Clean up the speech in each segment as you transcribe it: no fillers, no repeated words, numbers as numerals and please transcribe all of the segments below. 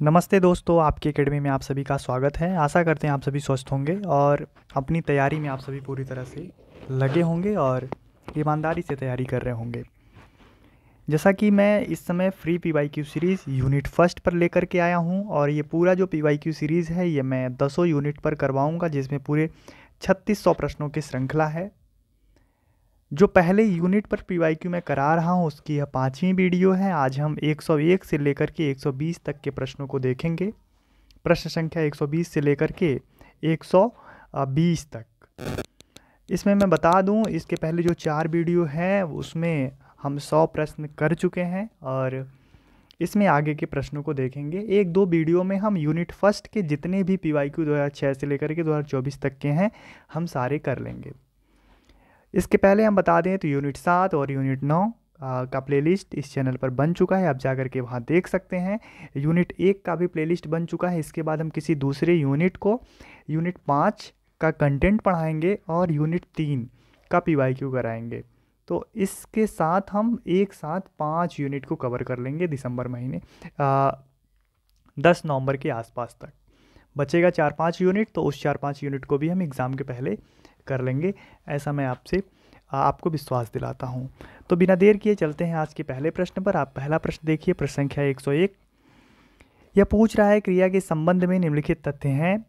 नमस्ते दोस्तों, आपकी एकेडमी में आप सभी का स्वागत है। आशा करते हैं आप सभी स्वस्थ होंगे और अपनी तैयारी में आप सभी पूरी तरह से लगे होंगे और ईमानदारी से तैयारी कर रहे होंगे। जैसा कि मैं इस समय free PYQ series unit first पर लेकर के आया हूं और ये पूरा जो पीवाईक्यू सीरीज़ है ये मैं 10 यूनिट पर करवाऊंगा, जिसमें पूरे 3600 प्रश्नों की श्रृंखला है। जो पहले यूनिट पर पीवाईक्यू में करा रहा हूँ उसकी यह 5वीं वीडियो है। आज हम 101 से लेकर के 120 तक के प्रश्नों को देखेंगे। प्रश्न संख्या 120 से लेकर के 120 तक। इसमें मैं बता दूं, इसके पहले जो 4 वीडियो हैं उसमें हम 100 प्रश्न कर चुके हैं और इसमें आगे के प्रश्नों को देखेंगे। 1-2 वीडियो में हम यूनिट फर्स्ट के जितने भी पीवाईक्यू 2006 से लेकर के 2024 तक के हैं हम सारे कर लेंगे। इसके पहले हम बता दें तो यूनिट 7 और यूनिट 9 का प्लेलिस्ट इस चैनल पर बन चुका है, आप जाकर के वहाँ देख सकते हैं। यूनिट 1 का भी प्लेलिस्ट बन चुका है। इसके बाद हम किसी दूसरे यूनिट को यूनिट 5 का कंटेंट पढ़ाएंगे और यूनिट 3 का पीवाईक्यू कराएंगे। तो इसके साथ हम एक साथ 5 यूनिट को कवर कर लेंगे दिसंबर महीने 10 नवंबर के आसपास तक। बचेगा 4-5 यूनिट, तो उस 4-5 यूनिट को भी हम एग्ज़ाम के पहले कर लेंगे, ऐसा मैं आपको विश्वास दिलाता हूं। तो बिना देर किए चलते हैं आज के पहले प्रश्न पर। आप पहला प्रश्न देखिए, प्रश्न संख्या 101। यह पूछ रहा है क्रिया के संबंध में निम्नलिखित तथ्य हैं,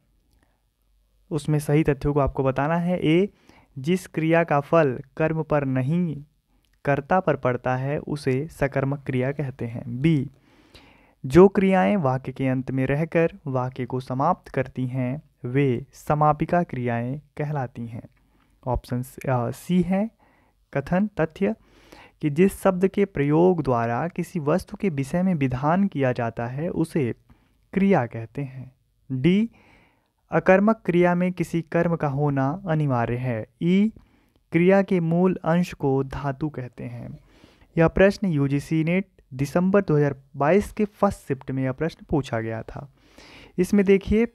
उसमें सही तथ्यों को आपको बताना है। ए, जिस क्रिया का फल कर्म पर नहीं कर्ता पर पड़ता है उसे सकर्मक क्रिया कहते हैं। बी, जो क्रियाएं वाक्य के अंत में रहकर वाक्य को समाप्त करती हैं वे समापिका क्रियाएं कहलाती हैं। ऑप्शन सी है कथन तथ्य कि जिस शब्द के प्रयोग द्वारा किसी वस्तु के विषय में विधान किया जाता है उसे क्रिया कहते हैं। डी, अकर्मक क्रिया में किसी कर्म का होना अनिवार्य है। ई, क्रिया के मूल अंश को धातु कहते हैं। यह प्रश्न यूजीसी नेट दिसंबर 2022 के फर्स्ट शिफ्ट में यह प्रश्न पूछा गया था। इसमें देखिए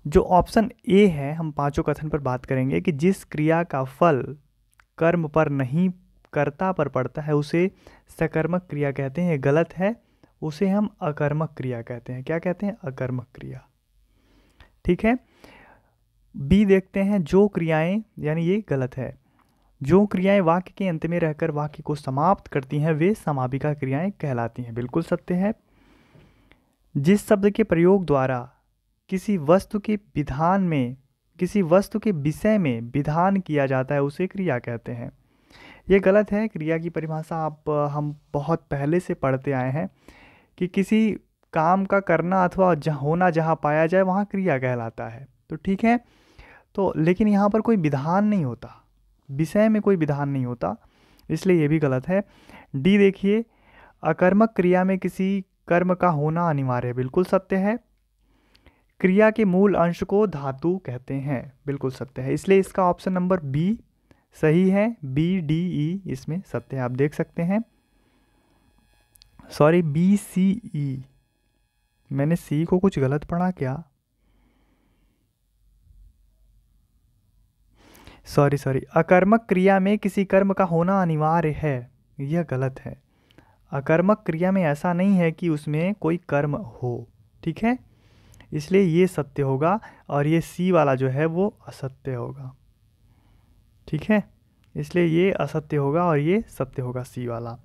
जो ऑप्शन ए है, हम पांचों कथन पर बात करेंगे कि जिस क्रिया का फल कर्म पर नहीं कर्ता पर पड़ता है उसे सकर्मक क्रिया कहते हैं। ये गलत है, उसे हम अकर्मक क्रिया कहते हैं। क्या कहते हैं? अकर्मक क्रिया। ठीक है। बी देखते हैं, जो क्रियाएं, यानी ये गलत है। जो क्रियाएं वाक्य के अंत में रहकर वाक्य को समाप्त करती हैं वे समापिका क्रियाएं कहलाती हैं। बिल्कुल सत्य है। जिस शब्द के प्रयोग द्वारा किसी वस्तु के विधान में किसी वस्तु के विषय में विधान किया जाता है उसे क्रिया कहते हैं। ये गलत है। क्रिया की परिभाषा हम बहुत पहले से पढ़ते आए हैं कि किसी काम का करना अथवा होना जहाँ पाया जाए वहाँ क्रिया कहलाता है। तो ठीक है, तो लेकिन यहाँ पर कोई विधान नहीं होता, विषय में कोई विधान नहीं होता, इसलिए ये भी गलत है। डी देखिए, अकर्मक क्रिया में किसी कर्म का होना अनिवार्य है। बिल्कुल सत्य है। क्रिया के मूल अंश को धातु कहते हैं। बिल्कुल सत्य है, इसलिए इसका ऑप्शन नंबर बी सही है। बी, डी, ई इसमें सत्य है, आप देख सकते हैं। सॉरी, बी, सी, ई, मैंने सी को कुछ गलत पढ़ा क्या? सॉरी, अकर्मक क्रिया में किसी कर्म का होना अनिवार्य है, यह गलत है। अकर्मक क्रिया में ऐसा नहीं है कि उसमें कोई कर्म हो। ठीक है, इसलिए ये सत्य होगा और ये सी वाला जो है वो असत्य होगा। ठीक है, इसलिए ये असत्य होगा और ये सत्य होगा, सी वाला।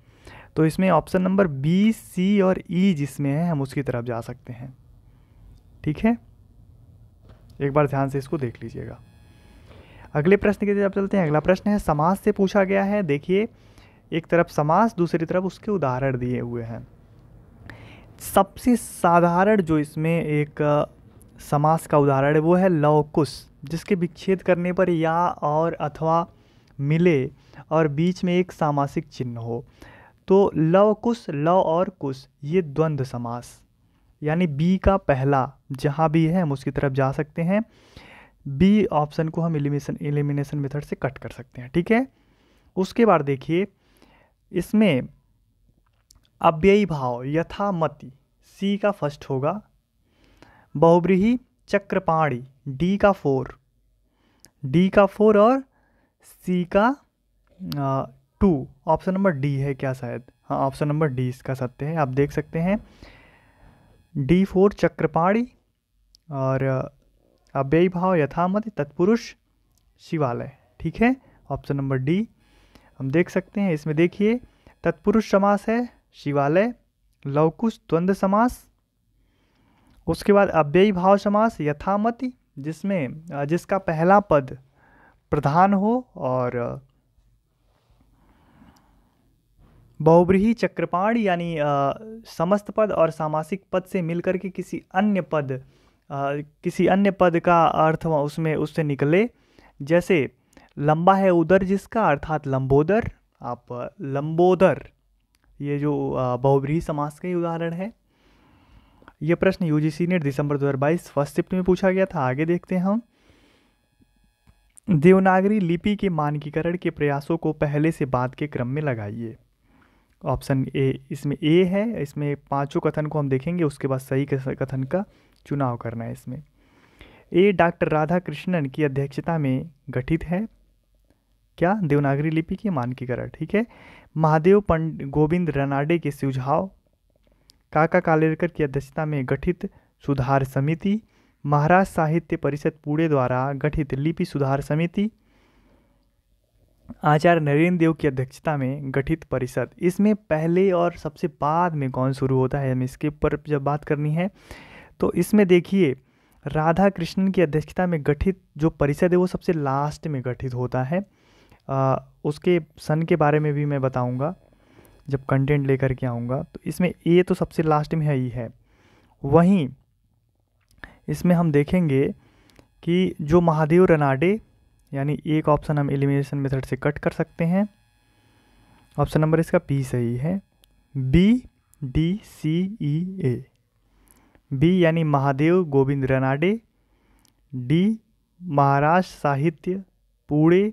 तो इसमें ऑप्शन नंबर बी, सी और ई जिसमें है हम उसकी तरफ जा सकते हैं। ठीक है, एक बार ध्यान से इसको देख लीजिएगा। अगले प्रश्न की तरफ चलते हैं। अगला प्रश्न है, समास से पूछा गया है। देखिए, एक तरफ समास, दूसरी तरफ उसके उदाहरण दिए हुए हैं। सबसे साधारण जो इसमें एक समास का उदाहरण है वो है लव कुश, जिसके विच्छेद करने पर या और अथवा मिले और बीच में एक सामासिक चिन्ह हो। तो लव कुश, लव और कुश, ये द्वंद्व समास, यानी बी का पहला जहाँ भी है हम उसकी तरफ जा सकते हैं। बी ऑप्शन को हम एलिमिनेशन मेथड से कट कर सकते हैं। ठीक है, उसके बाद देखिए इसमें अव्ययी भाव यथामति, सी का फर्स्ट होगा। बहुव्रीहि चक्रपाणी, डी का 4 और सी का टू, ऑप्शन नंबर डी है क्या शायद? हाँ, ऑप्शन नंबर डी इसका सत्य है। आप देख सकते हैं D4 चक्रपाणी और अव्ययी भाव यथामति तत्पुरुष शिवालय। ठीक है, ऑप्शन नंबर डी हम देख सकते हैं। इसमें देखिए तत्पुरुष समास है शिवालय, लवकुश द्वंद्व समास, उसके बाद अव्ययी भाव समास यथामति जिसमें जिसका पहला पद प्रधान हो, और बहुव्रीहि चक्रपाणी यानी समस्त पद और सामासिक पद से मिलकर के किसी अन्य पद का अर्थ उसमें उससे निकले। जैसे लंबा है उदर जिसका, अर्थात लंबोदर, आप लंबोदर, ये जो बहुव्रीहि समास का ही उदाहरण है। ये प्रश्न यूजीसी नेट दिसंबर 2022 फर्स्ट शिफ्ट में पूछा गया था। आगे देखते हैं हम। देवनागरी लिपि के मानकीकरण के प्रयासों को पहले से बाद के क्रम में लगाइए। ऑप्शन ए, इसमें ए है। इसमें पांचों कथन को हम देखेंगे, उसके बाद सही कथन का चुनाव करना है। इसमें ए डॉक्टर राधा कृष्णन की अध्यक्षता में गठित है क्या? देवनागरी लिपि के मानकीकरण। ठीक है। महादेव गोविंद रनाडे के सुझाव, काका कालेलकर की अध्यक्षता में गठित सुधार समिति, महाराष्ट्र साहित्य परिषद पुणे द्वारा गठित लिपि सुधार समिति, आचार्य नरेंद्र देव की अध्यक्षता में गठित परिषद। इसमें पहले और सबसे बाद में कौन शुरू होता है, हमें इसके ऊपर जब बात करनी है तो इसमें देखिए राधा कृष्णन की अध्यक्षता में गठित जो परिषद है वो सबसे लास्ट में गठित होता है। उसके सन के बारे में भी मैं बताऊंगा जब कंटेंट लेकर के आऊँगा। तो इसमें ए तो सबसे लास्ट में ही है। वहीं इसमें हम देखेंगे कि जो महादेव रनाडे, यानी एक ऑप्शन हम एलिमिनेशन मेथड से कट कर सकते हैं। ऑप्शन नंबर इसका बी सही है, BDCEA। बी यानी महादेव गोविंद रनाडे, डी महाराष्ट्र साहित्य पुणे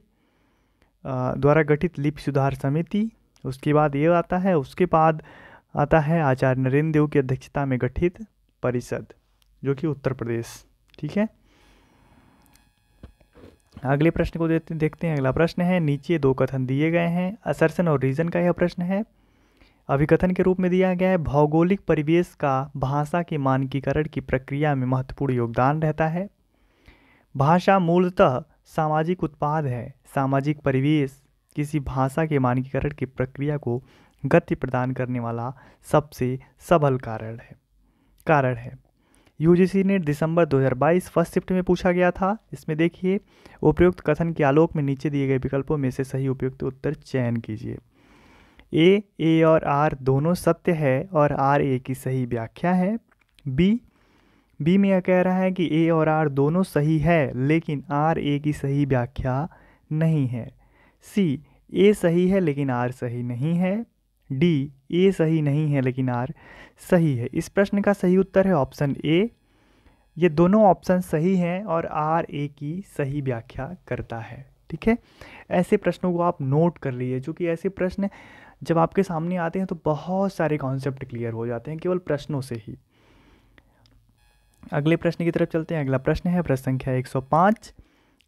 द्वारा गठित लिपि सुधार समिति, उसके बाद ये आता है, उसके बाद आता है आचार्य नरेंद्र देव की अध्यक्षता में गठित परिषद जो कि उत्तर प्रदेश। ठीक है। अगले प्रश्न को देखते हैं। अगला प्रश्न है, नीचे दो कथन दिए गए हैं, असर्शन और रीजन का यह प्रश्न है। अभिकथन के रूप में दिया गया है, भौगोलिक परिवेश का भाषा के मानकीकरण की प्रक्रिया में महत्वपूर्ण योगदान रहता है। भाषा मूलतः सामाजिक उत्पाद है। सामाजिक परिवेश किसी भाषा के मानकीकरण की प्रक्रिया को गति प्रदान करने वाला सबसे सबल कारण है। यूजीसी ने दिसंबर 2022 फर्स्ट शिफ्ट में पूछा गया था। इसमें देखिए उपयुक्त कथन के आलोक में नीचे दिए गए विकल्पों में से सही उपयुक्त उत्तर चयन कीजिए। ए और आर दोनों सत्य है और आर ए की सही व्याख्या है। बी में यह कह रहा है कि ए और आर दोनों सही है लेकिन आर ए की सही व्याख्या नहीं है। सी, ए सही है लेकिन आर सही नहीं है। डी, ए सही नहीं है लेकिन आर सही है। इस प्रश्न का सही उत्तर है ऑप्शन ए। ये दोनों ऑप्शन सही हैं और आर ए की सही व्याख्या करता है। ठीक है। ऐसे प्रश्नों को आप नोट कर लीजिए, क्योंकि ऐसे प्रश्न जब आपके सामने आते हैं तो बहुत सारे कॉन्सेप्ट क्लियर हो जाते हैं केवल प्रश्नों से ही। अगले प्रश्न की तरफ चलते हैं। अगला प्रश्न है प्रश्न संख्या 105।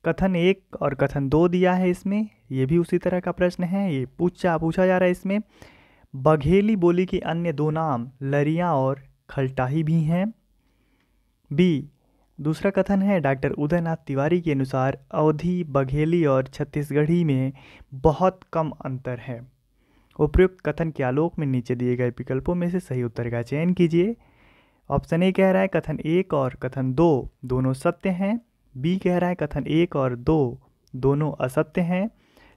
कथन 1 और कथन 2 दिया है इसमें, ये भी उसी तरह का प्रश्न है। ये पूछा जा रहा है इसमें, बघेली बोली के अन्य दो नाम लरिया और खलटाही भी हैं। बी, दूसरा कथन है डॉक्टर उदयनाथ तिवारी के अनुसार अवधी, बघेली और छत्तीसगढ़ी में बहुत कम अंतर है। उपयुक्त कथन के आलोक में नीचे दिए गए विकल्पों में से सही उत्तर का चयन कीजिए। ऑप्शन ए कह रहा है कथन 1 और कथन 2 दोनों सत्य हैं। बी कह रहा है कथन 1 और 2 दोनों असत्य हैं।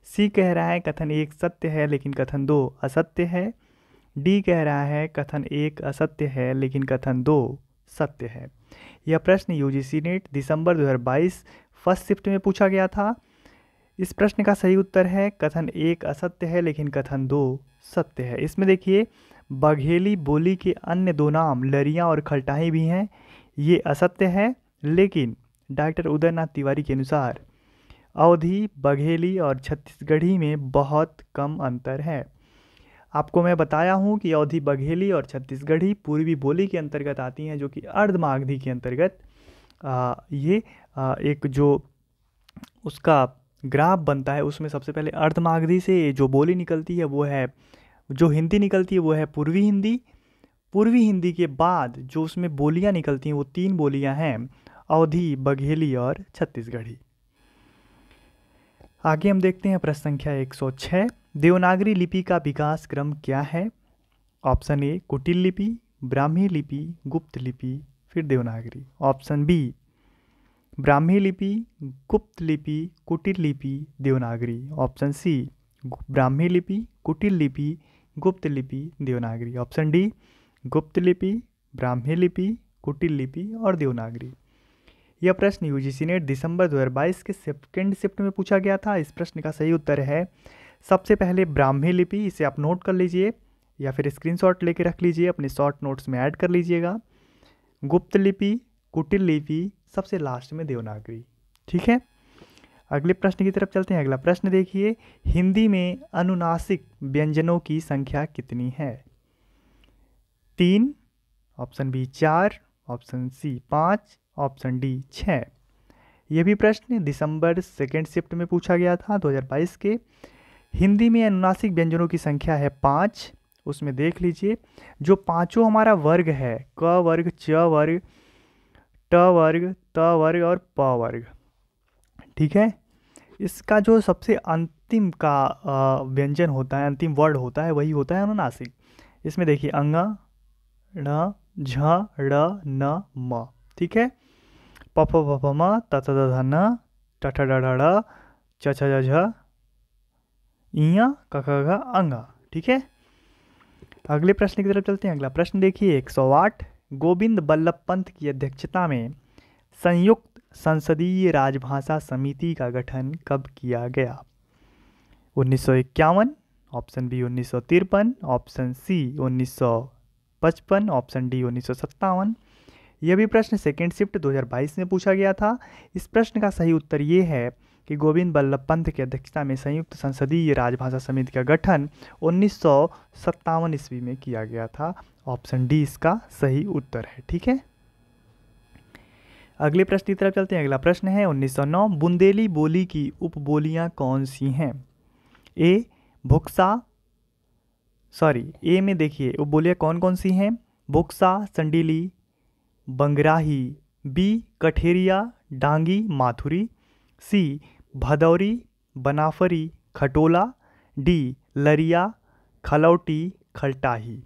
सी कह रहा है कथन 1 सत्य है लेकिन कथन 2 असत्य है। डी कह रहा है कथन 1 असत्य है लेकिन कथन 2 सत्य है। यह प्रश्न यूजीसी नेट दिसंबर 2022 फर्स्ट शिफ्ट में पूछा गया था। इस प्रश्न का सही उत्तर है कथन 1 असत्य है लेकिन कथन 2 सत्य है। इसमें देखिए बघेली बोली के अन्य दो नाम लरिया और खलटाही भी हैं, ये असत्य है, लेकिन डॉक्टर उदयनाथ तिवारी के अनुसार अवधी, बघेली और छत्तीसगढ़ी में बहुत कम अंतर है। आपको मैं बताया हूँ कि अवधी, बघेली और छत्तीसगढ़ी पूर्वी बोली के अंतर्गत आती हैं, जो कि अर्धमागधी के अंतर्गत ये एक जो उसका ग्राफ बनता है उसमें सबसे पहले अर्धमागधी से जो बोली निकलती है वो है, जो हिंदी निकलती है वो है पूर्वी हिंदी। पूर्वी हिंदी के बाद जो उसमें बोलियां निकलती हैं वो 3 बोलियां हैं, अवधी, बघेली और छत्तीसगढ़ी। आगे हम देखते हैं प्रश्न संख्या 106। देवनागरी लिपि का विकास क्रम क्या है? ऑप्शन ए कुटिल लिपि, ब्राह्मी लिपि, गुप्त लिपि, फिर देवनागरी। ऑप्शन बी ब्राह्मी लिपि, गुप्त लिपि, कुटिल लिपि, देवनागरी। ऑप्शन सी ब्राह्मी लिपि, कुटिल लिपि, गुप्त लिपि, देवनागरी। ऑप्शन डी गुप्त लिपि, ब्राह्मी लिपि, कुटिल लिपि और देवनागरी। यह प्रश्न यूजीसी ने दिसंबर 2022 के सेकंड शिफ्ट में पूछा गया था। इस प्रश्न का सही उत्तर है सबसे पहले ब्राह्मी लिपि। इसे आप नोट कर लीजिए या फिर स्क्रीनशॉट लेके रख लीजिए, अपने शॉर्ट नोट्स में ऐड कर लीजिएगा। गुप्त लिपि, कुटिल लिपि, सबसे लास्ट में देवनागरी। ठीक है, अगले प्रश्न की तरफ चलते हैं। अगला प्रश्न देखिए, हिंदी में अनुनासिक व्यंजनों की संख्या कितनी है? 3, option B 4, option C 5, option D 6। यह भी प्रश्न दिसंबर सेकेंड शिफ्ट में पूछा गया था 2022 के। हिंदी में अनुनासिक व्यंजनों की संख्या है 5। उसमें देख लीजिए जो पांचों हमारा वर्ग है, क वर्ग, च वर्ग, ट वर्ग, त वर्ग और प वर्ग। ठीक है, इसका जो सबसे अंतिम का व्यंजन होता है, अंतिम वर्ड होता है, वही होता है अनुनासिक। इसमें देखिए अंग, ण, झ, ड़, न, म। ठीक है, प फ फ फ म, त थ द ध न, ट ठ ड ढ ढ़, च छ ज झ, इ क ख ग अंग। ठीक है, अगले प्रश्न की तरफ चलते हैं। अगला प्रश्न देखिए 108। गोविंद बल्लभ पंत की अध्यक्षता में संयुक्त संसदीय राजभाषा समिति का गठन कब किया गया? 1951, option B 1953, option C 1955, option D 1957। यह भी प्रश्न सेकेंड शिफ्ट 2022 में पूछा गया था। इस प्रश्न का सही उत्तर ये है कि गोविंद बल्लभ पंत की अध्यक्षता में संयुक्त संसदीय राजभाषा समिति का गठन 1957 ईस्वी में किया गया था। ऑप्शन डी इसका सही उत्तर है। ठीक है, अगले प्रश्न की तरफ चलते हैं। अगला प्रश्न है 1909। बुंदेली बोली की उपबोलियां कौन सी हैं? ए भुक्सा, ए में देखिए उपबोलियां कौन कौन सी हैं? भुक्सा, संडीली, बंगराही, बी कठेरिया, डांगी, माथुरी, सी भदौरी, बनाफरी, खटोला, डी लरिया, खलौटी, खलटाही।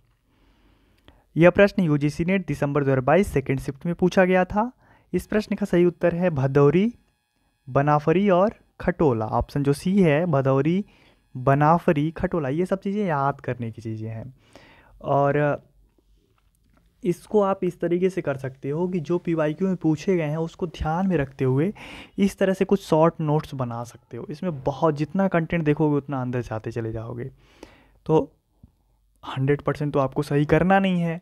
यह प्रश्न यूजीसी ने दिसंबर 2022 सेकेंड शिफ्ट में पूछा गया था। इस प्रश्न का सही उत्तर है भदौरी, बनाफरी और खटोला। ऑप्शन जो सी है भदौरी, बनाफरी, खटोला। ये सब चीज़ें याद करने की चीज़ें हैं और इसको आप इस तरीके से कर सकते हो कि जो पीवाईक्यू में पूछे गए हैं उसको ध्यान में रखते हुए इस तरह से कुछ शॉर्ट नोट्स बना सकते हो। इसमें बहुत जितना कंटेंट देखोगे उतना अंदर जाते चले जाओगे। तो 100% तो आपको सही करना नहीं है,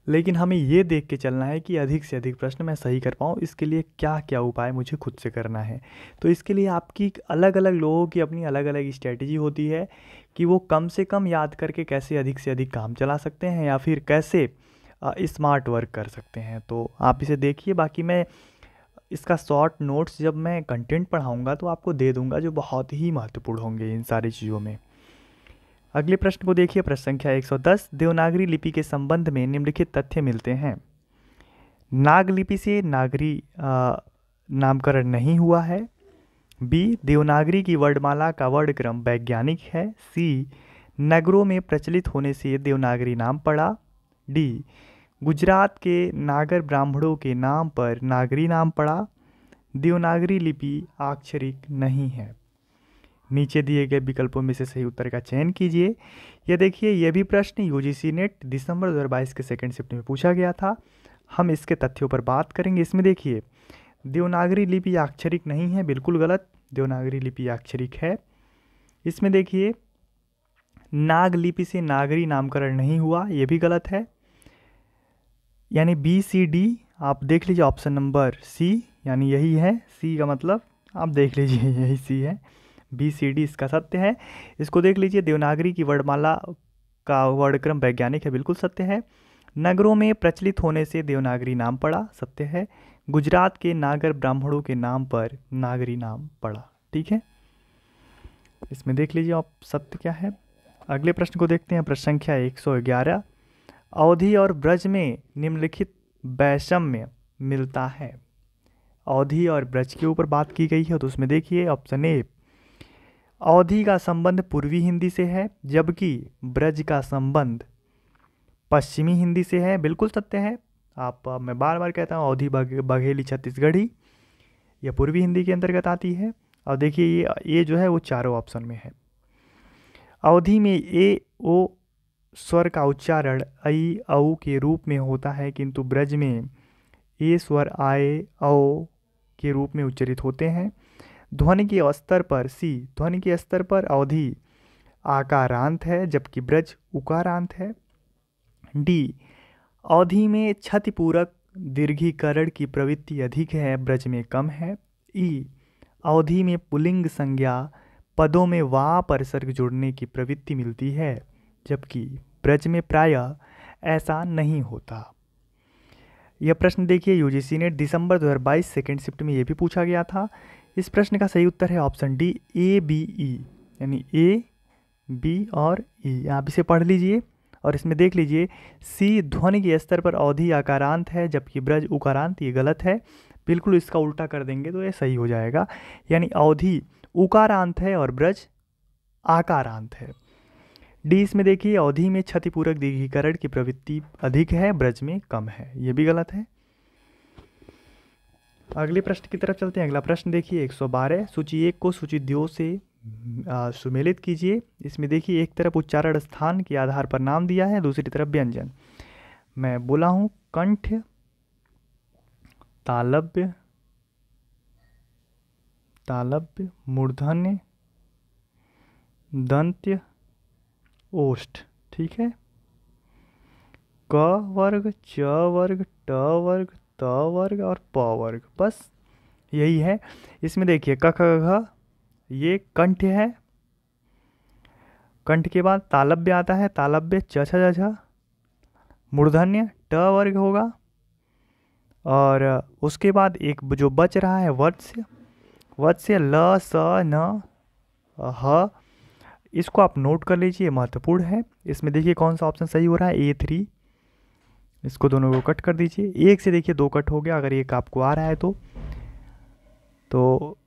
लेकिन हमें ये देख के चलना है कि अधिक से अधिक प्रश्न मैं सही कर पाऊँ। इसके लिए क्या क्या उपाय मुझे खुद से करना है। तो इसके लिए आपकी अलग अलग लोगों की अपनी अलग अलग स्ट्रेटजी होती है कि वो कम से कम याद करके कैसे अधिक से अधिक काम चला सकते हैं या फिर कैसे स्मार्ट वर्क कर सकते हैं। तो आप इसे देखिए। बाकी मैं इसका शॉर्ट नोट्स जब मैं कंटेंट पढ़ाऊँगा तो आपको दे दूँगा, जो बहुत ही महत्वपूर्ण होंगे इन सारी चीज़ों में। अगले प्रश्न को देखिए, प्रश्न संख्या 110। देवनागरी लिपि के संबंध में निम्नलिखित तथ्य मिलते हैं। नाग लिपि से नागरी नामकरण नहीं हुआ है। बी देवनागरी की वर्णमाला का वर्णक्रम वैज्ञानिक है। सी नगरों में प्रचलित होने से देवनागरी नाम पड़ा। डी गुजरात के नागर ब्राह्मणों के नाम पर नागरी नाम पड़ा। देवनागरी लिपि अक्षरिक नहीं है। नीचे दिए गए विकल्पों में से सही उत्तर का चयन कीजिए। यह देखिए, यह भी प्रश्न यूजीसी नेट दिसंबर 2022 के सेकंड शिफ्ट में पूछा गया था। हम इसके तथ्यों पर बात करेंगे। इसमें देखिए देवनागरी लिपि अक्षरिक नहीं है, बिल्कुल गलत। देवनागरी लिपि अक्षरिक है। इसमें देखिए नाग लिपि से नागरी नामकरण नहीं हुआ, यह भी गलत है। यानी बी सी डी आप देख लीजिए, ऑप्शन नंबर सी यानी यही है। सी का मतलब आप देख लीजिए यही सी है। बी सी डी इसका सत्य है। इसको देख लीजिए, देवनागरी की वर्णमाला का वर्णक्रम वैज्ञानिक है, बिल्कुल सत्य है। नगरों में प्रचलित होने से देवनागरी नाम पड़ा, सत्य है। गुजरात के नागर ब्राह्मणों के नाम पर नागरी नाम पड़ा। ठीक है, इसमें देख लीजिए आप सत्य क्या है। अगले प्रश्न को देखते हैं, प्रश्न संख्या 111। अवधि और ब्रज में निम्नलिखित वैषम्य मिलता है। अवधि और ब्रज के ऊपर बात की गई है, तो उसमें देखिए ऑप्शन ए, अवधि का संबंध पूर्वी हिंदी से है जबकि ब्रज का संबंध पश्चिमी हिंदी से है। बिल्कुल सत्य है। मैं बार बार कहता हूँ अवधि बघेली छत्तीसगढ़ी, यह पूर्वी हिंदी के अंतर्गत आती है। और देखिए ये जो है वो चारों ऑप्शन में है। अवधि में ए ओ स्वर का उच्चारण ऐ औ के रूप में होता है, किंतु ब्रज में ए स्वर आए औ के रूप में उच्चरित होते हैं। ध्वनि के स्तर पर सी, ध्वनि के स्तर पर अवधि आकारांत है जबकि ब्रज उकारांत है। डी, अवधि में क्षतिपूरक दीर्घीकरण की प्रवृत्ति अधिक है, ब्रज में कम है। ई, अवधि में पुल्लिंग संज्ञा पदों में वा परसर्ग जोड़ने की प्रवृत्ति मिलती है जबकि ब्रज में प्रायः ऐसा नहीं होता। यह प्रश्न देखिए यूजीसी ने दिसंबर 2022 सेकेंड शिफ्ट में यह भी पूछा गया था। इस प्रश्न का सही उत्तर है option D, A B E, यानी ए बी और ई। आप इसे पढ़ लीजिए और इसमें देख लीजिए सी, ध्वनि के स्तर पर अवधि आकारांत है जबकि ब्रज उकारांत, ये गलत है। बिल्कुल इसका उल्टा कर देंगे तो ये सही हो जाएगा, यानी अवधि उकारांत है और ब्रज आकारांत है। डी, इसमें देखिए अवधि में क्षतिपूरक दीर्घीकरण की प्रवृत्ति अधिक है, ब्रज में कम है, ये भी गलत है। अगले प्रश्न की तरफ चलते हैं। अगला प्रश्न देखिए 112, सूची 1 को सूची 2 से सुमेलित कीजिए। इसमें देखिए एक तरफ उच्चारण स्थान के आधार पर नाम दिया है, दूसरी तरफ व्यंजन। मैं बोला हूं कंठ, तालव्य, तालव्य, मूर्धन्य, दंत्य, ओष्ठ। ठीक है, क वर्ग, च वर्ग, ट वर्ग, त वर्ग और प वर्ग, बस यही है। इसमें देखिए क ख घ, ये कंठ है। कंठ के बाद तालव्य आता है, तालव्य च छ ज झ, मूर्धन्य ट वर्ग होगा और उसके बाद एक जो बच रहा है वत्स्य, वत्स्य ल स न ह। इसको आप नोट कर लीजिए, महत्वपूर्ण है। इसमें देखिए कौन सा ऑप्शन सही हो रहा है, A3। इसको दोनों को कट कर दीजिए, एक से देखिए 2 कट हो गया, अगर एक आपको आ रहा है तो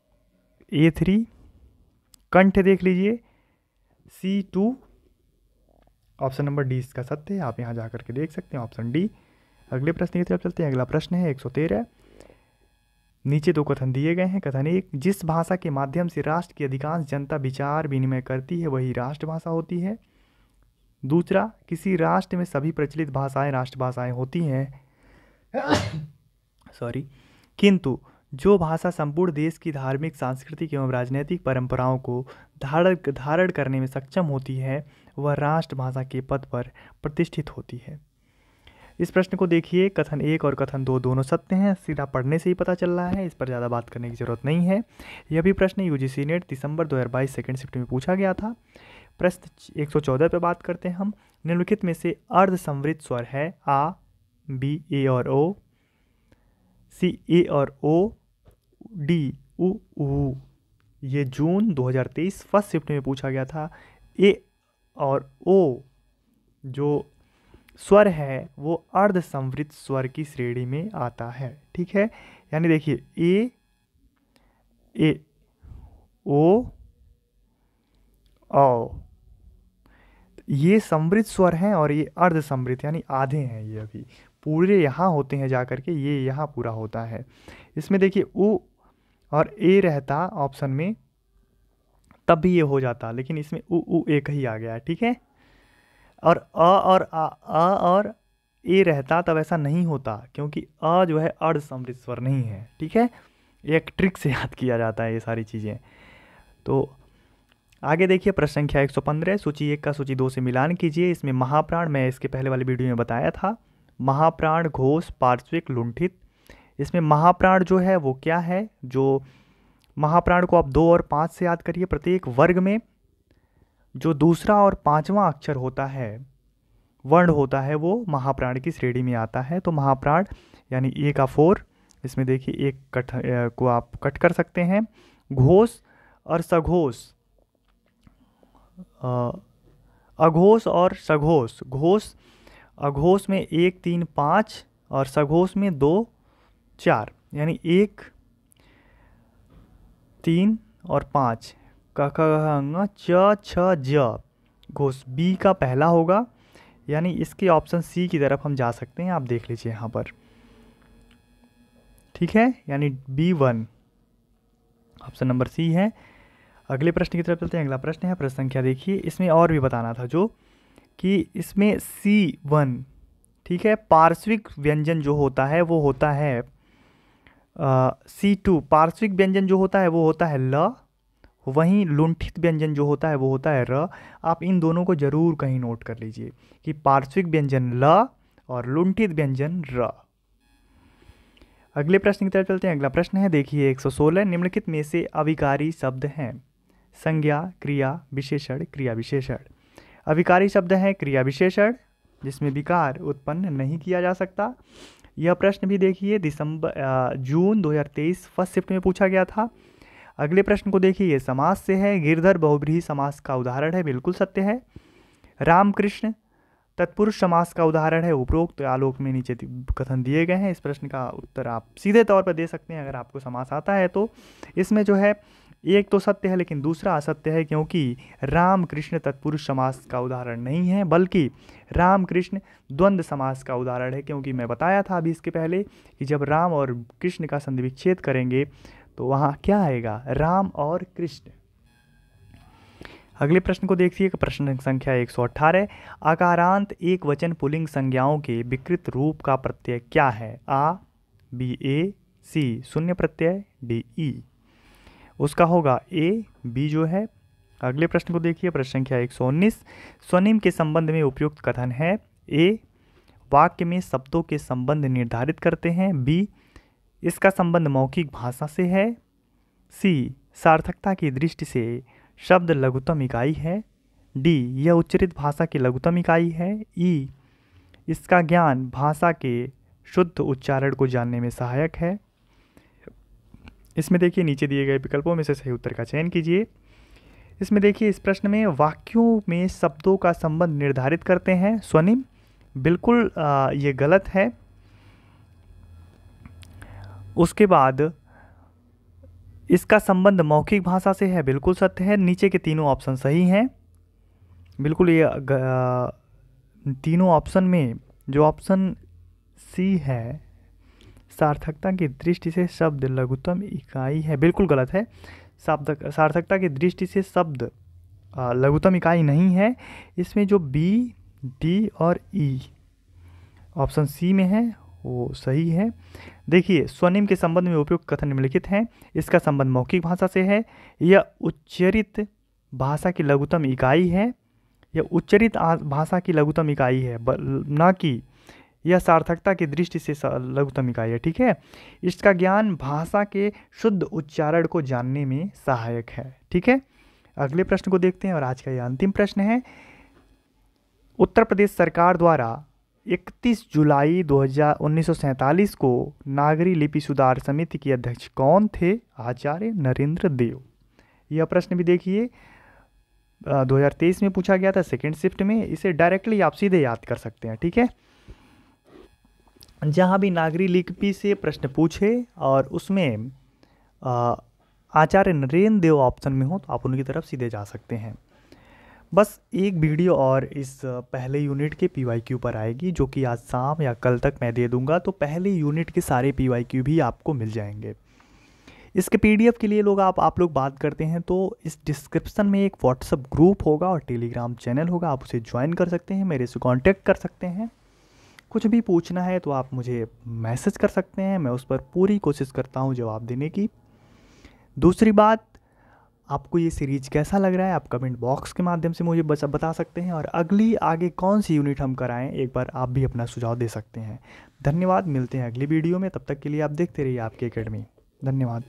A3। कंठ देख लीजिए C2, ऑप्शन नंबर डी इसका सत्य है, आप यहाँ जा करके देख सकते हैं ऑप्शन डी। अगले प्रश्न की तरफ चलते हैं। अगला प्रश्न है 113। नीचे 2 कथन दिए गए हैं। कथन 1, जिस भाषा के माध्यम से राष्ट्र की अधिकांश जनता विचार विनिमय करती है वही राष्ट्रभाषा होती है। दूसरा, किसी राष्ट्र में सभी प्रचलित भाषाएं राष्ट्रभाषाएं होती हैं सॉरी, किंतु जो भाषा संपूर्ण देश की धार्मिक, सांस्कृतिक एवं राजनीतिक परंपराओं को धारण करने में सक्षम होती है वह राष्ट्रभाषा के पद पर प्रतिष्ठित होती है। इस प्रश्न को देखिए, कथन 1 और कथन 2 दोनों सत्य हैं, सीधा पढ़ने से ही पता चल रहा है, इस पर ज़्यादा बात करने की ज़रूरत नहीं है। यह भी प्रश्न यूजीसी नेट दिसंबर 2022 सेकेंड शिफ्ट में पूछा गया था। प्रश्न 114 पे बात करते हैं हम। निम्नलिखित में से अर्ध संवृत स्वर है आ, बी, ए और ओ, सी, ए और ओ, डी, उ। ये जून 2023 फर्स्ट शिफ्ट में पूछा गया था। ए और ओ जो स्वर है वो अर्ध संवृत स्वर की श्रेणी में आता है। ठीक है, यानी देखिए ए ओ ये संवृत स्वर हैं और ये अर्ध संवृत यानी आधे हैं। ये अभी पूरे यहाँ होते हैं जाकर के, ये यहाँ पूरा होता है। इसमें देखिए उ और ए रहता ऑप्शन में तब भी ये हो जाता, लेकिन इसमें उ एक ही आ गया है। ठीक है, और अ और ए रहता तब ऐसा नहीं होता, क्योंकि अ जो है अर्ध संवृत स्वर नहीं है। ठीक है, एक ट्रिक से याद किया जाता है ये सारी चीज़ें। तो आगे देखिए प्रश्न संख्या 115, सूची 1 का सूची 2 से मिलान कीजिए। इसमें महाप्राण, मैं इसके पहले वाली वीडियो में बताया था, महाप्राण, घोष, पार्श्विक, लुंठित। इसमें महाप्राण जो है वो क्या है, जो महाप्राण को आप 2 और 5 से याद करिए। प्रत्येक वर्ग में जो दूसरा और 5वां अक्षर होता है, वर्ण होता है, वो महाप्राण की श्रेणी में आता है। तो महाप्राण यानी ए का 4, इसमें देखिए एक कट को आप कट कर सकते हैं। घोष और सघोष, अघोष और सघोष। घोष अघोष में 1 3 5 और सघोष में 2 4, यानी 1 3 और 5। क ख च छ ज, घोष बी का पहला होगा, यानी इसके ऑप्शन सी की तरफ हम जा सकते हैं। आप देख लीजिए यहाँ पर, ठीक है, यानी B1 ऑप्शन नंबर सी है। अगले प्रश्न की तरफ चलते हैं। अगला प्रश्न है, प्रश्न संख्या देखिए, इसमें और भी बताना था जो कि इसमें C1, ठीक है, पार्श्विक व्यंजन जो होता है वो होता है C2, पार्श्विक व्यंजन जो होता है वो होता है ल, वहीं लुंठित व्यंजन जो होता है वो होता है र। आप इन दोनों को जरूर कहीं नोट कर लीजिए कि पार्श्विक व्यंजन ल और लुंठित व्यंजन र। अगले प्रश्न की तरफ चलते हैं। अगला प्रश्न है देखिए 116, निम्नलिखित में से अविकारी शब्द हैं? संज्ञा, क्रिया, विशेषण, क्रिया विशेषण। अविकारी शब्द है क्रिया विशेषण, जिसमें विकार उत्पन्न नहीं किया जा सकता। यह प्रश्न भी देखिए जून 2023 फर्स्ट शिफ्ट में पूछा गया था। अगले प्रश्न को देखिए, ये समास से है। गिरधर बहुब्रीहि समास का उदाहरण है, बिल्कुल सत्य है। रामकृष्ण तत्पुरुष समास का उदाहरण है। उपरोक्त आलोक में नीचे कथन दिए गए हैं। इस प्रश्न का उत्तर आप सीधे तौर पर दे सकते हैं अगर आपको समास आता है तो। इसमें जो है एक तो सत्य है लेकिन दूसरा असत्य है, क्योंकि रामकृष्ण तत्पुरुष समास का उदाहरण नहीं है, बल्कि रामकृष्ण द्वंद्व समास का उदाहरण है। क्योंकि मैं बताया था अभी इसके पहले कि जब राम और कृष्ण का संधि विच्छेद करेंगे तो वहाँ क्या आएगा? राम और कृष्ण। अगले प्रश्न को देखिए, प्रश्न संख्या 118, आकारांत एक वचन पुल्लिंग संज्ञाओं के विकृत रूप का प्रत्यय क्या है? आ, बी ए, सी शून्य प्रत्यय, डी ई। उसका होगा ए, बी जो है। अगले प्रश्न को देखिए, प्रश्न संख्या 119, स्वनिम के संबंध में उपयुक्त कथन है? ए, वाक्य में शब्दों के संबंध निर्धारित करते हैं। बी, इसका संबंध मौखिक भाषा से है। सी, सार्थकता की दृष्टि से शब्द लघुतम इकाई है। डी, यह उच्चरित भाषा की लघुतम इकाई है। ई, इसका ज्ञान भाषा के शुद्ध उच्चारण को जानने में सहायक है। इसमें देखिए नीचे दिए गए विकल्पों में से सही उत्तर का चयन कीजिए। इसमें देखिए इस प्रश्न में वाक्यों में शब्दों का संबंध निर्धारित करते हैं स्वनिम, बिल्कुल ये गलत है। उसके बाद इसका संबंध मौखिक भाषा से है, बिल्कुल सत्य है। नीचे के तीनों ऑप्शन सही हैं, बिल्कुल। ये तीनों ऑप्शन में जो ऑप्शन सी है, सार्थकता की दृष्टि से शब्द लघुतम इकाई है, बिल्कुल गलत है। सार्थकता की दृष्टि से शब्द लघुतम इकाई नहीं है। इसमें जो बी, डी और ई ऑप्शन सी में है वो सही है। देखिए, स्वनिम के संबंध में उपयुक्त कथन निम्नलिखित हैं। इसका संबंध मौखिक भाषा से है। यह उच्चरित भाषा की लघुतम इकाई है। यह उच्चरित भाषा की लघुतम इकाई है, ना कि यह सार्थकता की दृष्टि से लघुतम इकाई है, ठीक है। इसका ज्ञान भाषा के शुद्ध उच्चारण को जानने में सहायक है, ठीक है। अगले प्रश्न को देखते हैं और आज का यह अंतिम प्रश्न है। उत्तर प्रदेश सरकार द्वारा 31 जुलाई 1947 को नागरी लिपि सुधार समिति के अध्यक्ष कौन थे? आचार्य नरेंद्र देव। यह प्रश्न भी देखिए 2023 में पूछा गया था सेकेंड शिफ्ट में। इसे डायरेक्टली आप सीधे याद कर सकते हैं, ठीक है। जहाँ भी नागरी लिपि से प्रश्न पूछे और उसमें आचार्य नरेंद्र देव ऑप्शन में हो तो आप उनकी तरफ सीधे जा सकते हैं। बस एक वीडियो और इस पहले यूनिट के PYQ पर आएगी, जो कि आज शाम या कल तक मैं दे दूंगा। तो पहले यूनिट के सारे PYQ भी आपको मिल जाएंगे। इसके PDF के लिए आप लोग बात करते हैं तो इस डिस्क्रिप्शन में एक व्हाट्सएप ग्रुप होगा और टेलीग्राम चैनल होगा, आप उसे ज्वाइन कर सकते हैं, मेरे से कॉन्टेक्ट कर सकते हैं। कुछ भी पूछना है तो आप मुझे मैसेज कर सकते हैं, मैं उस पर पूरी कोशिश करता हूँ जवाब देने की। दूसरी बात, आपको ये सीरीज कैसा लग रहा है आप कमेंट बॉक्स के माध्यम से मुझे बता सकते हैं, और अगली आगे कौन सी यूनिट हम कराएं एक बार आप भी अपना सुझाव दे सकते हैं। धन्यवाद, मिलते हैं अगली वीडियो में। तब तक के लिए आप देखते रहिए आपकी एकेडमी। धन्यवाद।